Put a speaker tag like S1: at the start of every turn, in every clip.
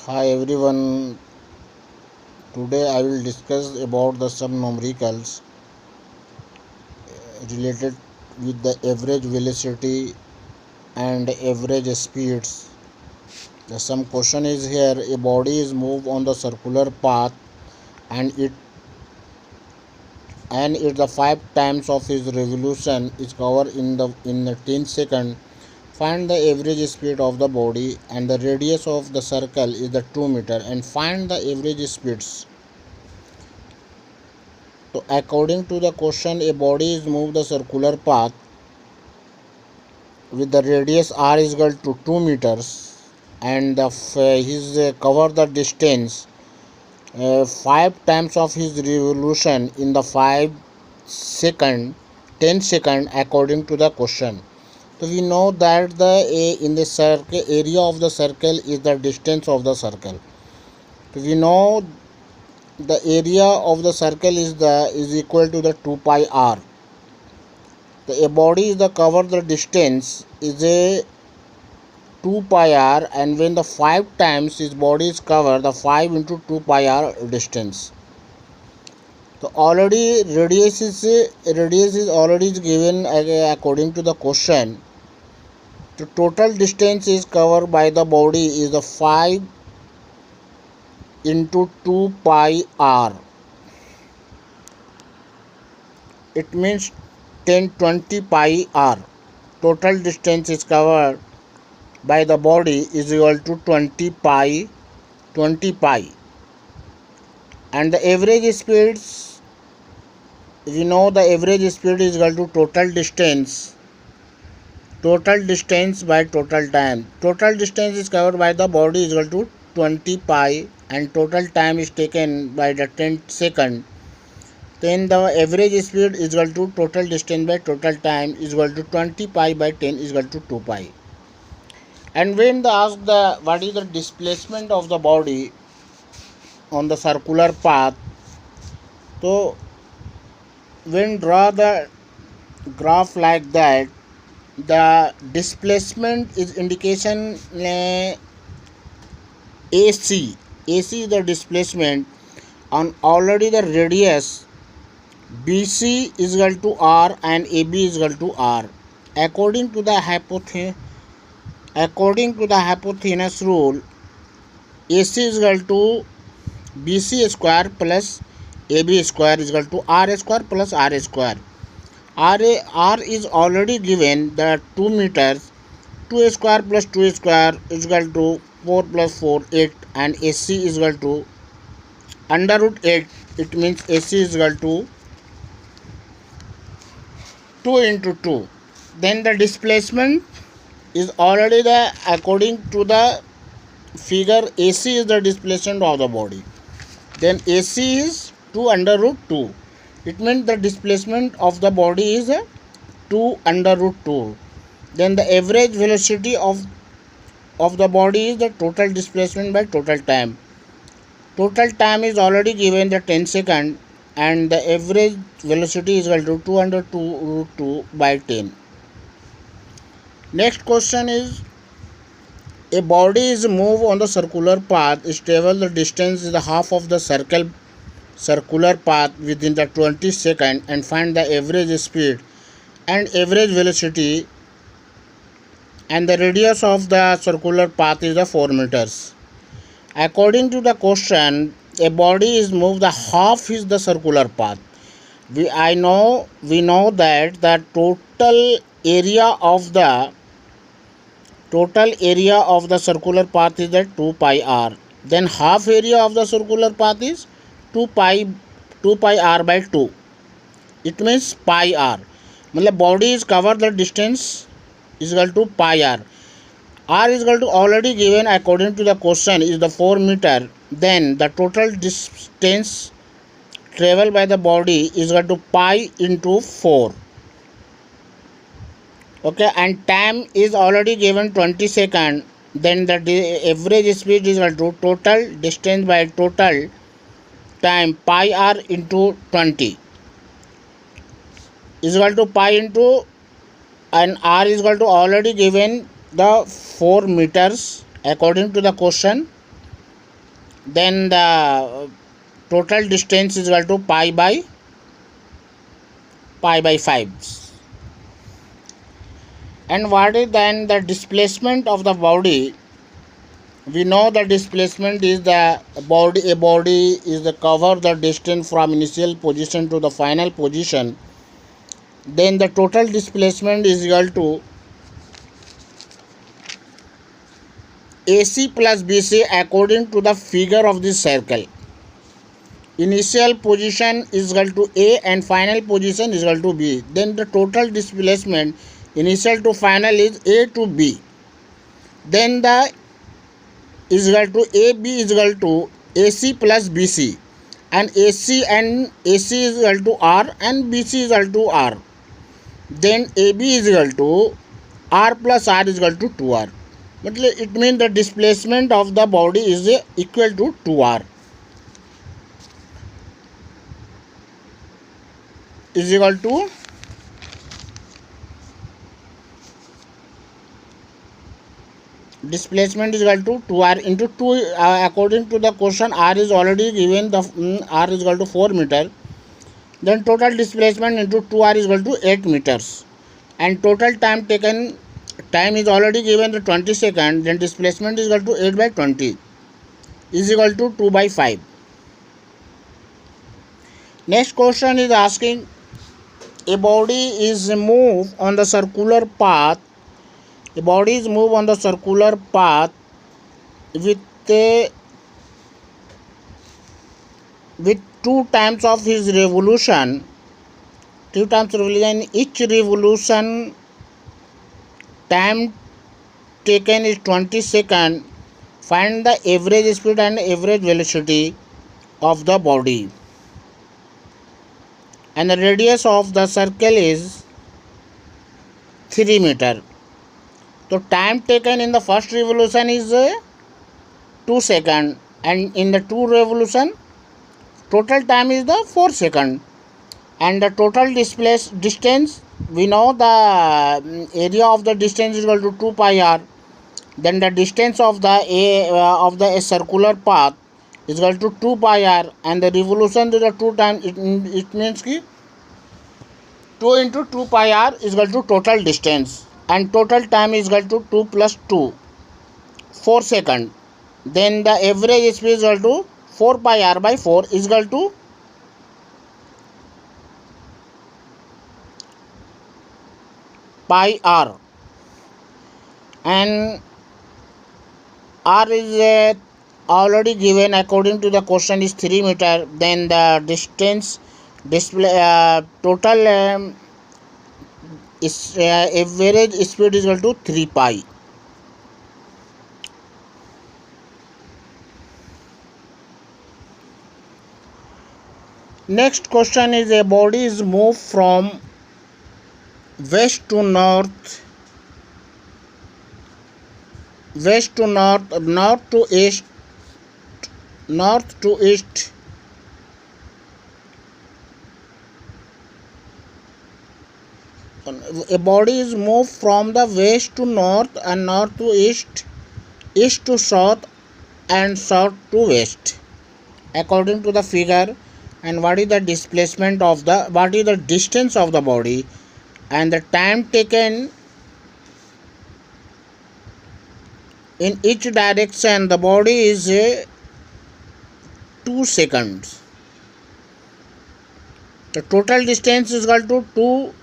S1: Hi everyone, today I will discuss about the some numericals related with the average velocity and average speeds. The some question is here: a body is moved on the circular path and it the 5 times of its revolution is covered in the 10 second. Find the average speed of the body and the radius of the circle is the 2 meter and find the average speeds. So according to the question, a body is moved the circular path with the radius r is equal to 2 meters and his cover the distance 5 times of his revolution in the 5 second 10 second according to the question. So we know that the in the circle area of the circle is the distance of the circle. So we know the area of the circle is equal to the 2 pi r. A body is the cover the distance is a 2 pi r, and when the 5 times his body is covered, the 5 into 2 pi r distance. So already radius is already given according to the question. The total distance is covered by the body is the 5 into 2 pi r. It means 1020 pi r. Total distance is covered by the body is equal to 20 pi, and the average speeds, we know the average speed is equal to total distance by total time. Total distance is covered by the body is equal to 20 pi and total time is taken by the 10 second. Then the average speed is equal to total distance by total time is equal to 20 pi by 10 is equal to 2 pi. And when they ask the what is the displacement of the body on the circular path, so when draw the graph like that, the displacement is indication AC is the displacement, on already the radius BC is equal to R and AB is equal to R. According to the hypotenuse rule, AC is equal to BC square plus AB square is equal to R square plus R square. R is already given the 2 meters. 2 square plus 2 square is equal to 4 plus 4 8, and AC is equal to under root 8. It means AC is equal to 2 into 2. Then the displacement is already the according to the figure. AC is the displacement of the body. Then AC is 2 under root 2. It means the displacement of the body is 2 under root 2. Then the average velocity of the body is the total displacement by total time. Total time is already given the 10 second, and the average velocity is equal to 2 under 2 root 2 by 10. Next question is: a body is moved on the circular path, is travel the distance is the half of the circular path within the 20 second, and find the average speed and average velocity, and the radius of the circular path is the 4 meters. According to the question, a body is moved the half is the circular path. We know that the total area of the circular path is the 2 pi r. Then half area of the circular path is 2 pi r by 2. It means pi r. मतलब body is cover the distance is equal to pi r. R is equal to already given according to the question is the 4 meter. Then the total distance traveled by the body is equal to pi into 4. Okay, and time is already given 20 second. Then the average speed is equal to total distance by total time pi r into 20 is equal to pi into, and r is equal to already given the 4 meters according to the question. then the total distance is equal to pi by 5. And what is then the displacement of the body? We know the displacement is the body. A body is the cover the distance from initial position to the final position. Then the total displacement is equal to AC plus BC according to the figure of this circle. Initial position is equal to A and final position is equal to B. Then the total displacement initial to final is A to B. Then the is equal to AB is equal to AC plus BC, and AC is equal to R and BC is equal to R. Then AB is equal to R plus R is equal to 2R. But it means the displacement of the body is equal to 2R. Is equal to displacement is equal to 2R into 2. According to the question, R is already given. The R is equal to 4 meter. Then total displacement into 2R is equal to 8 meters. And total time taken, time is already given the 20 seconds. Then displacement is equal to 8 by 20 is equal to 2 by 5. Next question is asking, a body is moved on the circular path. A body is moved on the circular path with 2 times of his revolution. 2 times revolution. Each revolution time taken is 20 seconds. Find the average speed and average velocity of the body. And the radius of the circle is 3 meter. So time taken in the first revolution is 2 seconds, and in the 2 revolution total time is the 4 seconds. And the total distance, we know the area of the distance is equal to 2 pi r. Then the distance of the circular path is equal to 2 pi r, and the revolution is the 2 times. It means ki 2 into 2 pi r is equal to total distance, and total time is equal to 2 plus 2, 4 seconds. Then the average speed is equal to 4 pi r by 4 is equal to pi r, and r is already given according to the question is 3 meter. Then the distance total is average speed is equal to 3 pi. Next question is, a body is moved from west to north, north to east, north to east. A body is moved from the west to north and north to east, east to south and south to west according to the figure. And what is the displacement of what is the distance of the body, and the time taken in each direction. The body is 2 seconds. The total distance is equal to 2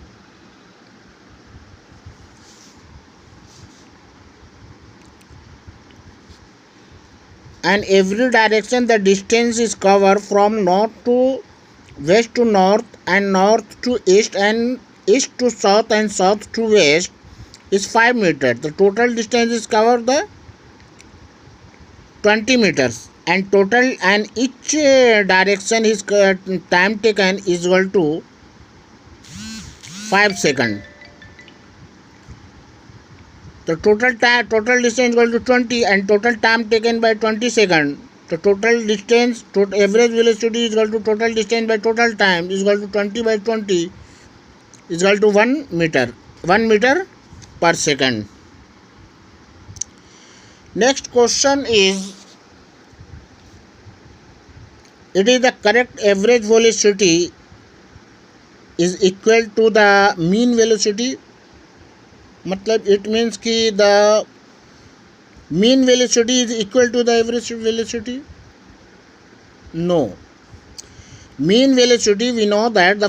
S1: and every direction the distance is covered from north to west to north and north to east and east to south and south to west is 5 meters. The total distance is covered the 20 meters, and total and each direction is time taken is equal to 5 seconds. The total distance is equal to 20 and total time taken by 20 seconds. The total distance, average velocity is equal to total distance by total time is equal to 20 by 20 is equal to 1 meter. 1 meter per second. Next question is, it is the correct average velocity is equal to the mean velocity. मतलब it means कि the mean velocity is equal to the average velocity. No. Mean velocity, we know that the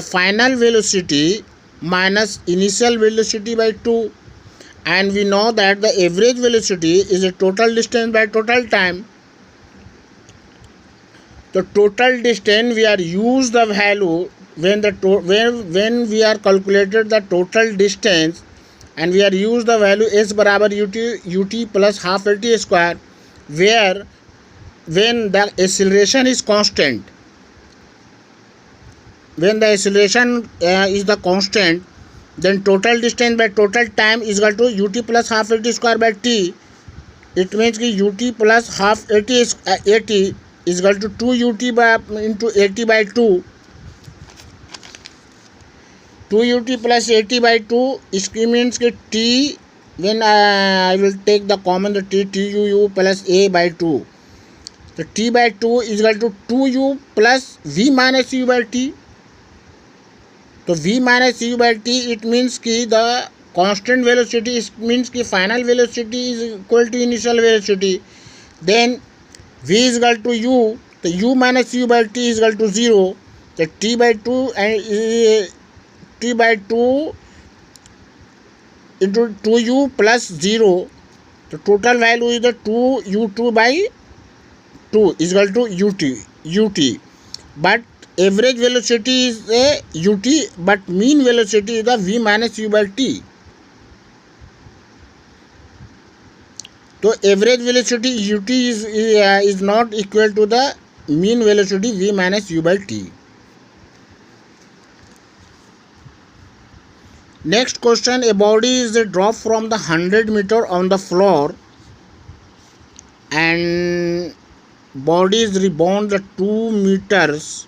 S1: final velocity minus initial velocity by 2, and we know that the average velocity is a total distance by total time. The total distance, we are use the value when we are calculated the total distance, and we are use the value s barabar ut plus half lt square, where when the acceleration is constant, when the acceleration is the constant, then total distance by total time is equal to ut plus half lt square by t. It means कि ut plus half at is equal to 2 ut by into 80 by 2. 2 ut plus 80 by 2 is means कि t, when I will take the common, the tu plus a by 2. So t by 2 is equal to 2u plus v minus u by t. So v minus u by t, it means कि the constant velocity is means कि final velocity is equal to initial velocity. Then v is equal to u. The u minus u by t is equal to 0. The t by 2 and t by 2 into 2u plus 0. The total value is the 2u2 by 2 is equal to ut. But average velocity is a ut, but mean velocity is the v minus u by t. So average velocity ut is not equal to the mean velocity v minus u by t. Next question, a body is dropped from the 100 meter on the floor, and body is rebound the 2 meters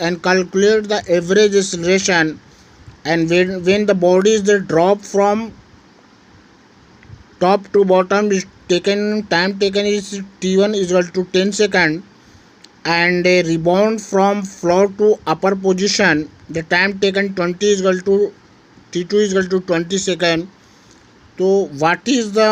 S1: and calculate the average acceleration. And when the body is dropped from top to bottom, is time taken is t1 is equal to 10 seconds, and a rebound from floor to upper position, the time taken 20 is equal to t2 is equal to 20 seconds. So what is the